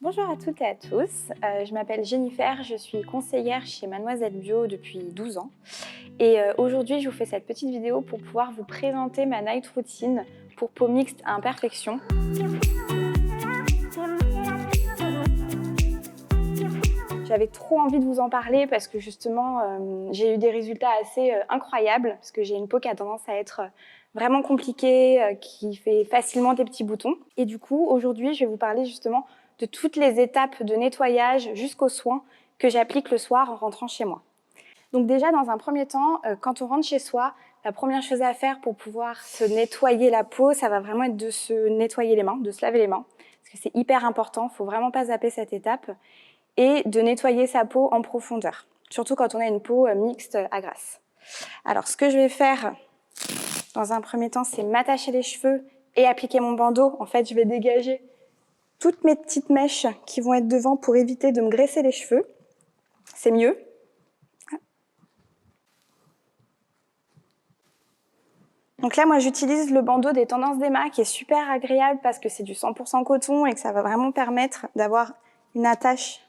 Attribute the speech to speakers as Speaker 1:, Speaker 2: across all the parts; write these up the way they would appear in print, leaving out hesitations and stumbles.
Speaker 1: Bonjour à toutes et à tous, je m'appelle Jennifer, je suis conseillère chez Mademoiselle Bio depuis 12 ans et aujourd'hui je vous fais cette petite vidéo pour pouvoir vous présenter ma night routine pour peau mixte à imperfection. J'avais trop envie de vous en parler parce que justement j'ai eu des résultats assez incroyables parce que j'ai une peau qui a tendance à être vraiment compliquée, qui fait facilement des petits boutons. Et du coup aujourd'hui je vais vous parler justement de toutes les étapes de nettoyage jusqu'aux soins que j'applique le soir en rentrant chez moi. Donc déjà dans un premier temps, quand on rentre chez soi, la première chose à faire pour pouvoir se nettoyer la peau, ça va vraiment être de se nettoyer les mains, de se laver les mains, parce que c'est hyper important, il ne faut vraiment pas zapper cette étape, et de nettoyer sa peau en profondeur, surtout quand on a une peau mixte à grasse. Alors ce que je vais faire dans un premier temps, c'est m'attacher les cheveux et appliquer mon bandeau. En fait, je vais dégager toutes mes petites mèches qui vont être devant pour éviter de me graisser les cheveux. C'est mieux. Donc là, moi, j'utilise le bandeau des Tendances d'Emma qui est super agréable parce que c'est du 100% coton et que ça va vraiment permettre d'avoir une attache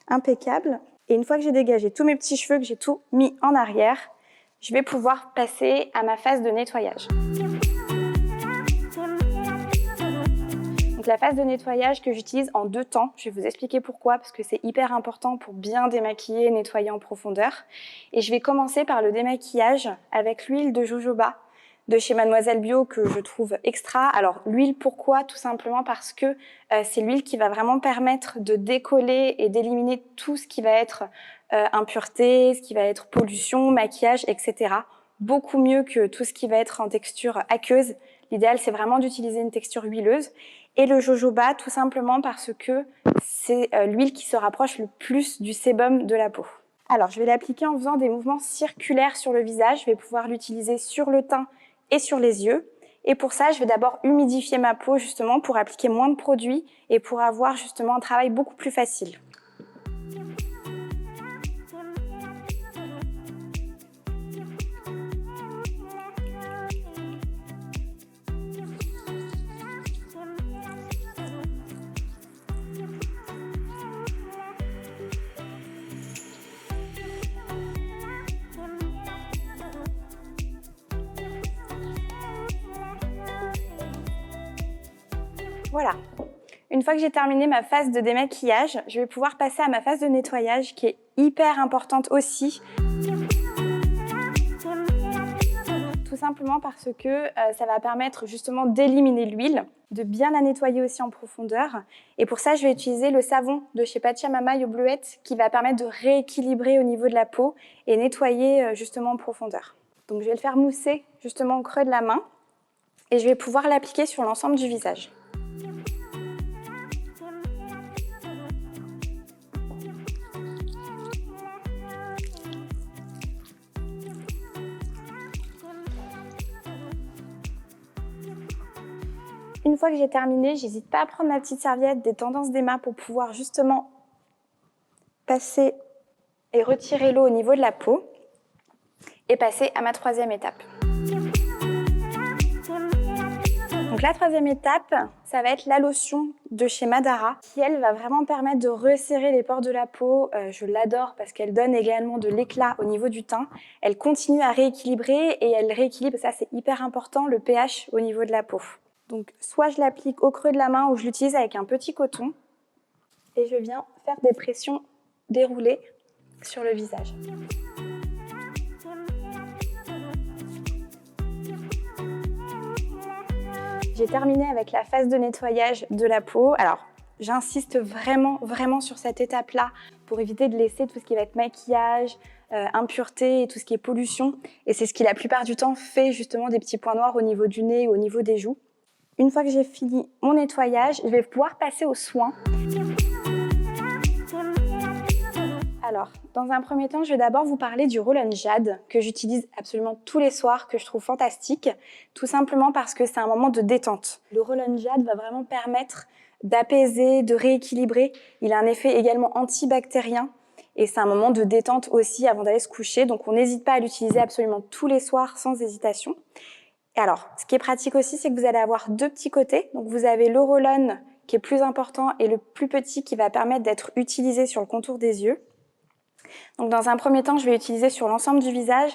Speaker 1: impeccable. Et une fois que j'ai dégagé tous mes petits cheveux, que j'ai tout mis en arrière, je vais pouvoir passer à ma phase de nettoyage. Donc la phase de nettoyage que j'utilise en 2 temps, je vais vous expliquer pourquoi, parce que c'est hyper important pour bien démaquiller, nettoyer en profondeur. Et je vais commencer par le démaquillage avec l'huile de jojoba de chez Mademoiselle Bio que je trouve extra. Alors l'huile, pourquoi? Tout simplement parce que c'est l'huile qui va vraiment permettre de décoller et d'éliminer tout ce qui va être impureté, ce qui va être pollution, maquillage, etc. Beaucoup mieux que tout ce qui va être en texture aqueuse. L'idéal, c'est vraiment d'utiliser une texture huileuse. Et le jojoba, tout simplement parce que c'est l'huile qui se rapproche le plus du sébum de la peau. Alors, je vais l'appliquer en faisant des mouvements circulaires sur le visage. Je vais pouvoir l'utiliser sur le teint et sur les yeux. Et pour ça, je vais d'abord humidifier ma peau justement pour appliquer moins de produits et pour avoir justement un travail beaucoup plus facile. Voilà. Une fois que j'ai terminé ma phase de démaquillage, je vais pouvoir passer à ma phase de nettoyage qui est hyper importante aussi. Tout simplement parce que ça va permettre justement d'éliminer l'huile, de bien la nettoyer aussi en profondeur. Et pour ça, je vais utiliser le savon de chez Pachamama aux bleuettes qui va permettre de rééquilibrer au niveau de la peau et nettoyer justement en profondeur. Donc je vais le faire mousser justement au creux de la main et je vais pouvoir l'appliquer sur l'ensemble du visage. Une fois que j'ai terminé, j'hésite pas à prendre ma petite serviette des Tendances d'Emma pour pouvoir justement passer et retirer l'eau au niveau de la peau et passer à ma troisième étape. Donc la troisième étape, ça va être la lotion de chez Madara qui, elle, va vraiment permettre de resserrer les pores de la peau. Je l'adore parce qu'elle donne également de l'éclat au niveau du teint. Elle continue à rééquilibrer et elle rééquilibre, ça c'est hyper important, le pH au niveau de la peau. Donc soit je l'applique au creux de la main ou je l'utilise avec un petit coton et je viens faire des pressions déroulées sur le visage. J'ai terminé avec la phase de nettoyage de la peau. Alors, j'insiste vraiment sur cette étape-là pour éviter de laisser tout ce qui va être maquillage, impureté et tout ce qui est pollution. Et c'est ce qui la plupart du temps fait justement des petits points noirs au niveau du nez ou au niveau des joues. Une fois que j'ai fini mon nettoyage, je vais pouvoir passer aux soins. Alors, dans un premier temps, je vais d'abord vous parler du roll-on jade que j'utilise absolument tous les soirs, que je trouve fantastique, tout simplement parce que c'est un moment de détente. Le roll-on jade va vraiment permettre d'apaiser, de rééquilibrer. Il a un effet également antibactérien et c'est un moment de détente aussi avant d'aller se coucher, donc on n'hésite pas à l'utiliser absolument tous les soirs sans hésitation. Et alors, ce qui est pratique aussi, c'est que vous allez avoir deux petits côtés. Donc vous avez le roll-on qui est plus important et le plus petit qui va permettre d'être utilisé sur le contour des yeux. Donc dans un premier temps, je vais utiliser sur l'ensemble du visage.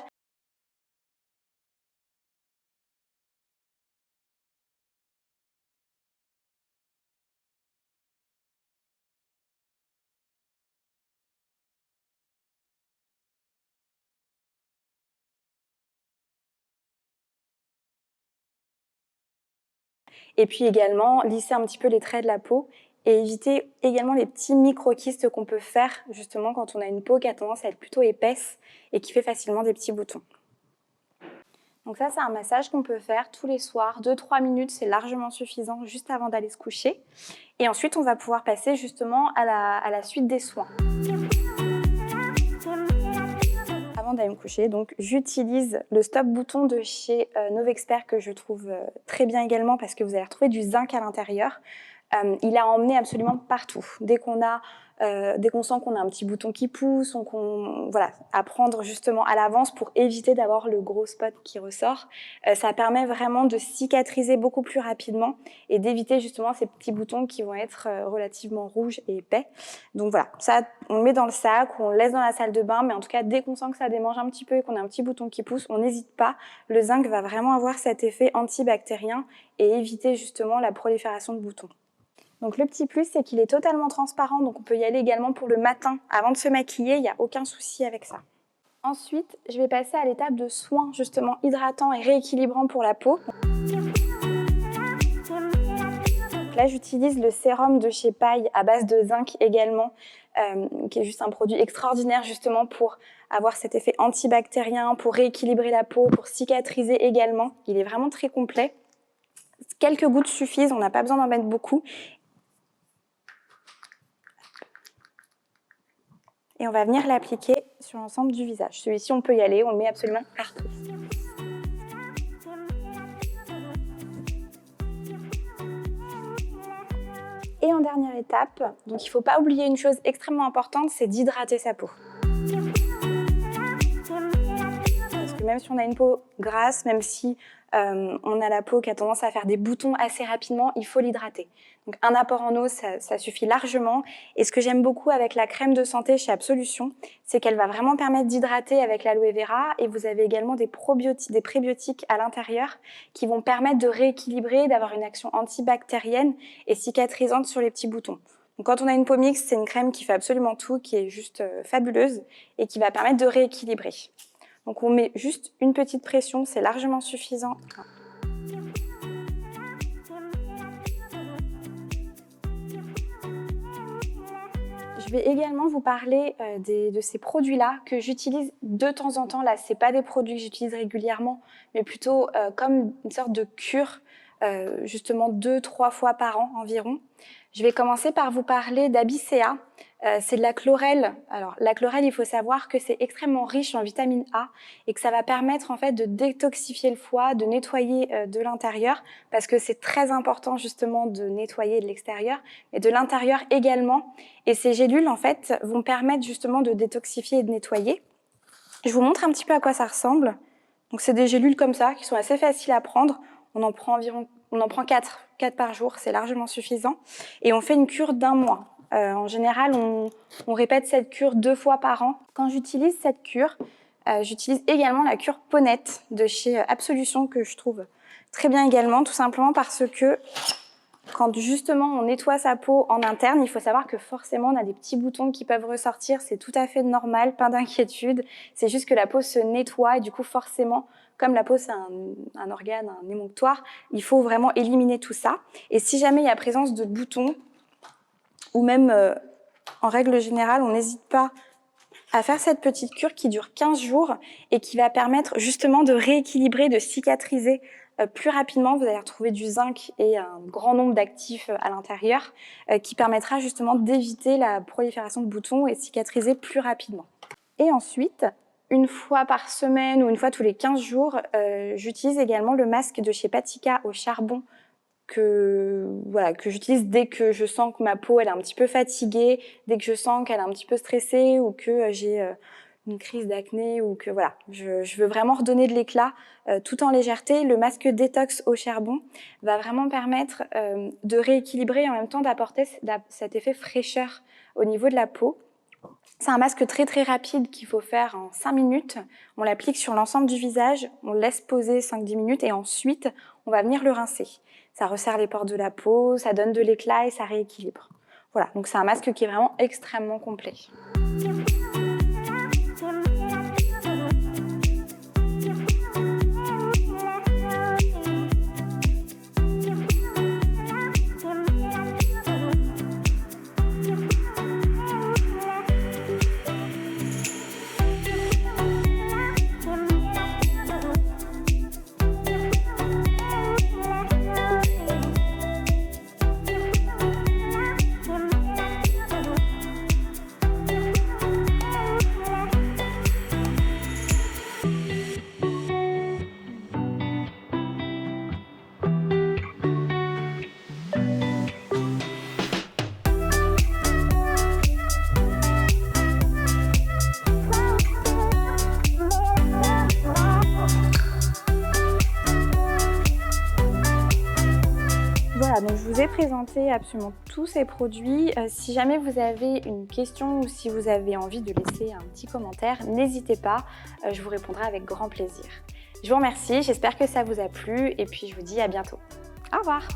Speaker 1: Et puis également lisser un petit peu les traits de la peau et éviter également les petits micro-kystes qu'on peut faire justement quand on a une peau qui a tendance à être plutôt épaisse et qui fait facilement des petits boutons. Donc ça, c'est un massage qu'on peut faire tous les soirs, 2-3 minutes, c'est largement suffisant juste avant d'aller se coucher. Et ensuite, on va pouvoir passer justement à la suite des soins. Avant d'aller me coucher, donc j'utilise le stop bouton de chez Novexpert que je trouve très bien également parce que vous allez retrouver du zinc à l'intérieur. Il a emmené absolument partout. Dès qu'on sent qu'on a un petit bouton qui pousse, voilà, à prendre justement à l'avance pour éviter d'avoir le gros spot qui ressort. Ça permet vraiment de cicatriser beaucoup plus rapidement et d'éviter justement ces petits boutons qui vont être relativement rouges et épais. Donc voilà, ça on le met dans le sac ou on le laisse dans la salle de bain, mais en tout cas dès qu'on sent que ça démange un petit peu et qu'on a un petit bouton qui pousse, on n'hésite pas. Le zinc va vraiment avoir cet effet antibactérien et éviter justement la prolifération de boutons. Donc le petit plus, c'est qu'il est totalement transparent, donc on peut y aller également pour le matin. Avant de se maquiller, il n'y a aucun souci avec ça. Ensuite, je vais passer à l'étape de soins justement hydratants et rééquilibrants pour la peau. Donc là, j'utilise le sérum de chez Paille à base de zinc également, qui est juste un produit extraordinaire justement pour avoir cet effet antibactérien, pour rééquilibrer la peau, pour cicatriser également. Il est vraiment très complet. Quelques gouttes suffisent, on n'a pas besoin d'en mettre beaucoup. Et on va venir l'appliquer sur l'ensemble du visage. Celui-ci, on peut y aller, on le met absolument partout. Et en dernière étape, donc il ne faut pas oublier une chose extrêmement importante, c'est d'hydrater sa peau. Parce que même si on a une peau grasse, même si on a la peau qui a tendance à faire des boutons assez rapidement, il faut l'hydrater. Donc un apport en eau, ça suffit largement. Et ce que j'aime beaucoup avec la crème de santé chez Absolution, c'est qu'elle va vraiment permettre d'hydrater avec l'aloe vera. Et vous avez également des prébiotiques à l'intérieur qui vont permettre de rééquilibrer, d'avoir une action antibactérienne et cicatrisante sur les petits boutons. Donc quand on a une peau mixte, c'est une crème qui fait absolument tout, qui est juste fabuleuse et qui va permettre de rééquilibrer. Donc on met juste une petite pression, c'est largement suffisant. Je vais également vous parler de ces produits-là que j'utilise de temps en temps. Là, ce n'est pas des produits que j'utilise régulièrement, mais plutôt comme une sorte de cure, justement 2-3 fois par an environ. Je vais commencer par vous parler d'Abicea. C'est de la chlorelle. Alors, la chlorelle, il faut savoir que c'est extrêmement riche en vitamine A et que ça va permettre en fait de détoxifier le foie, de nettoyer de l'intérieur, parce que c'est très important justement de nettoyer de l'extérieur, mais de l'intérieur également. Et ces gélules en fait vont permettre justement de détoxifier et de nettoyer. Je vous montre un petit peu à quoi ça ressemble. Donc, c'est des gélules comme ça qui sont assez faciles à prendre. On en prend 4 par jour, c'est largement suffisant. Et on fait une cure d'1 mois. En général, on répète cette cure 2 fois par an. Quand j'utilise cette cure, j'utilise également la cure Ponette de chez Absolution que je trouve très bien également, tout simplement parce que quand justement on nettoie sa peau en interne, il faut savoir que forcément on a des petits boutons qui peuvent ressortir, c'est tout à fait normal, pas d'inquiétude. C'est juste que la peau se nettoie et du coup forcément, comme la peau c'est un organe, un émonctoire, il faut vraiment éliminer tout ça. Et si jamais il y a présence de boutons, ou même en règle générale, on n'hésite pas à faire cette petite cure qui dure 15 jours et qui va permettre justement de rééquilibrer, de cicatriser plus rapidement. Vous allez retrouver du zinc et un grand nombre d'actifs à l'intérieur qui permettra justement d'éviter la prolifération de boutons et de cicatriser plus rapidement. Et ensuite, une fois par semaine ou une fois tous les 15 jours, j'utilise également le masque de chez Patika au charbon que j'utilise dès que je sens que ma peau elle est un petit peu fatiguée, dès que je sens qu'elle est un petit peu stressée ou que j'ai une crise d'acné ou que voilà, je veux vraiment redonner de l'éclat tout en légèreté. Le masque détox au charbon va vraiment permettre de rééquilibrer et en même temps d'apporter cet effet fraîcheur au niveau de la peau. C'est un masque très très rapide qu'il faut faire en 5 minutes. On l'applique sur l'ensemble du visage, on le laisse poser 5-10 minutes et ensuite on va venir le rincer. Ça resserre les pores de la peau, ça donne de l'éclat et ça rééquilibre. Voilà, donc c'est un masque qui est vraiment extrêmement complet. Voilà, donc je vous ai présenté absolument tous ces produits. Si jamais vous avez une question ou si vous avez envie de laisser un petit commentaire, n'hésitez pas, je vous répondrai avec grand plaisir. Je vous remercie, j'espère que ça vous a plu et puis je vous dis à bientôt. Au revoir!